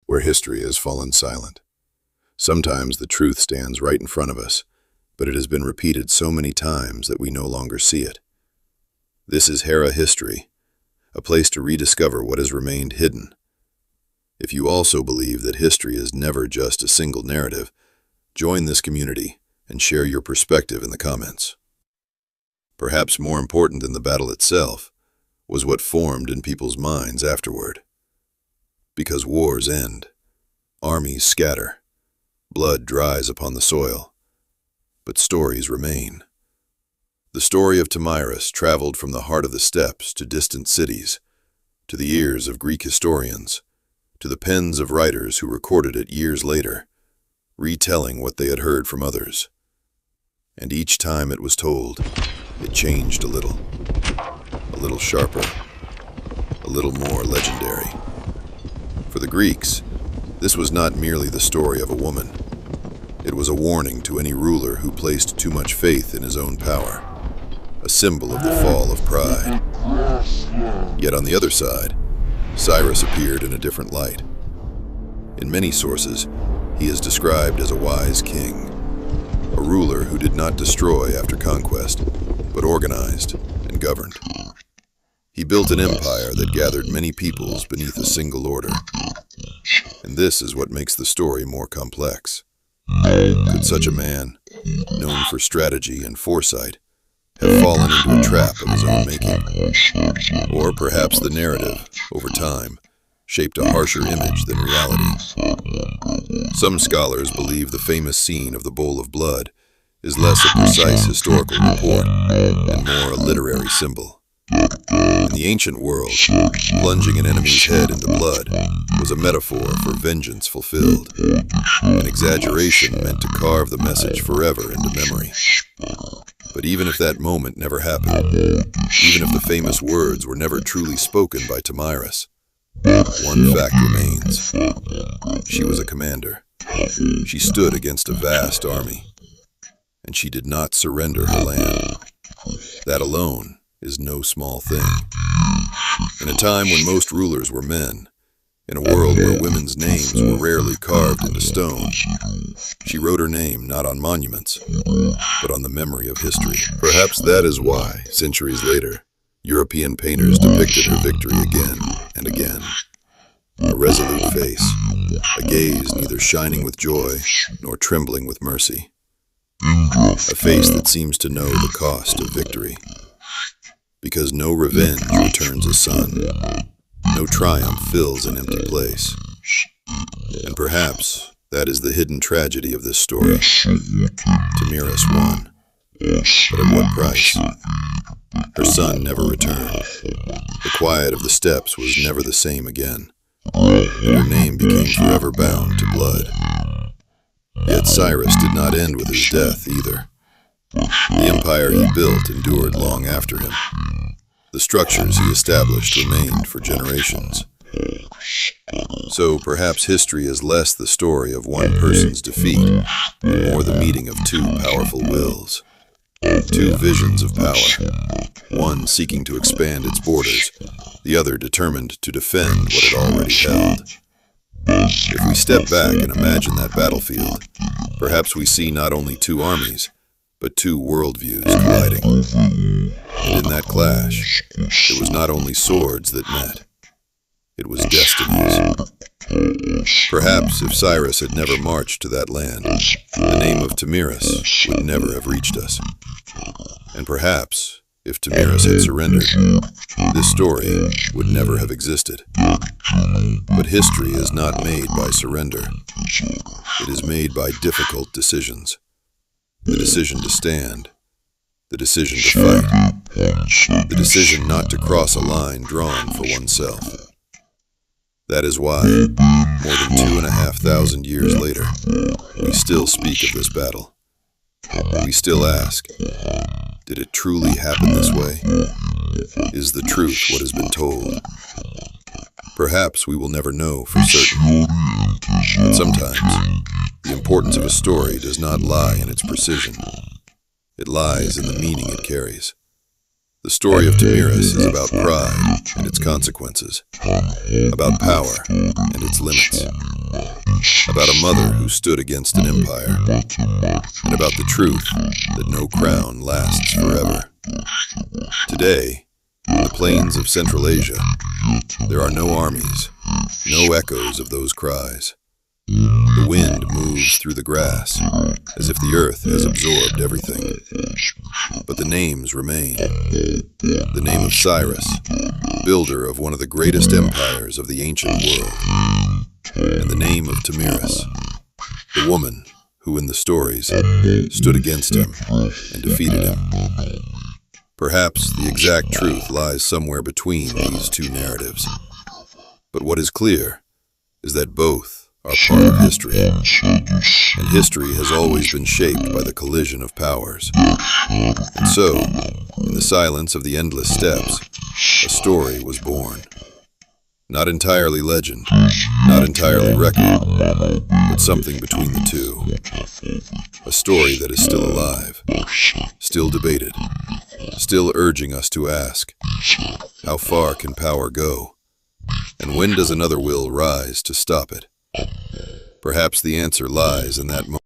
where history has fallen silent. Sometimes the truth stands right in front of us, but it has been repeated so many times that we no longer see it. This is Hera History, a place to rediscover what has remained hidden. If you also believe that history is never just a single narrative, join this community and share your perspective in the comments. Perhaps more important than the battle itself was what formed in people's minds afterward. Because wars end, armies scatter, blood dries upon the soil, but stories remain. The story of Tomyris traveled from the heart of the steppes to distant cities, to the ears of Greek historians, to the pens of writers who recorded it years later, retelling what they had heard from others. And each time it was told, it changed a little sharper, a little more legendary. For the Greeks, this was not merely the story of a woman. It was a warning to any ruler who placed too much faith in his own power, a symbol of the fall of pride. Yet on the other side, Cyrus appeared in a different light. In many sources, he is described as a wise king, a ruler who did not destroy after conquest, but organized and governed. He built an empire that gathered many peoples beneath a single order. And this is what makes the story more complex. Could such a man, known for strategy and foresight, have fallen into a trap of his own making? Or perhaps the narrative, over time, shaped a harsher image than reality. Some scholars believe the famous scene of the bowl of blood is less a precise historical report and more a literary symbol. In the ancient world, plunging an enemy's head into blood was a metaphor for vengeance fulfilled, an exaggeration meant to carve the message forever into memory. But even if that moment never happened, even if the famous words were never truly spoken by Tomyris, one fact remains. She was a commander. She stood against a vast army, and she did not surrender her land. That alone is no small thing. In a time when most rulers were men, in a world where women's names were rarely carved into stone, she wrote her name not on monuments, but on the memory of history. Perhaps that is why, centuries later, European painters depicted her victory again and again. A resolute face, a gaze neither shining with joy nor trembling with mercy. A face that seems to know the cost of victory. Because no revenge returns a son, no triumph fills an empty place. And perhaps that is the hidden tragedy of this story. Tomyris won, but at what price? Her son never returned. The quiet of the steppes was never the same again, and her name became forever bound to blood. Yet Cyrus did not end with his death either. The empire he built endured long after him. The structures he established remained for generations. So perhaps history is less the story of one person's defeat, and more the meeting of two powerful wills. Two visions of power, one seeking to expand its borders, the other determined to defend what it already held. If we step back and imagine that battlefield, perhaps we see not only two armies, but two worldviews colliding. And in that clash, it was not only swords that met, it was destinies. Perhaps if Cyrus had never marched to that land, the name of Tomyris would never have reached us. And perhaps, if Tomyris had surrendered, this story would never have existed. But history is not made by surrender. It is made by difficult decisions. The decision to stand, the decision to fight, the decision not to cross a line drawn for oneself. That is why, more than 2,500 years later, we still speak of this battle. We still ask, did it truly happen this way? Is the truth what has been told? Perhaps we will never know for certain. But sometimes, the importance of a story does not lie in its precision. It lies in the meaning it carries. The story of Tomyris is about pride and its consequences, about power and its limits, about a mother who stood against an empire, and about the truth that no crown lasts forever. Today, in the plains of Central Asia, there are no armies, no echoes of those cries. The wind moves through the grass, as if the earth has absorbed everything. But the names remain. The name of Cyrus, builder of one of the greatest empires of the ancient world, and the name of Tomyris, the woman who in the stories stood against him and defeated him. Perhaps the exact truth lies somewhere between these two narratives. But what is clear is that both are part of history, and history has always been shaped by the collision of powers. And so, in the silence of the endless steps, a story was born. Not entirely legend, not entirely record, but something between the two. A story that is still alive, still debated, still urging us to ask, how far can power go? And when does another will rise to stop it? Perhaps the answer lies in that moment.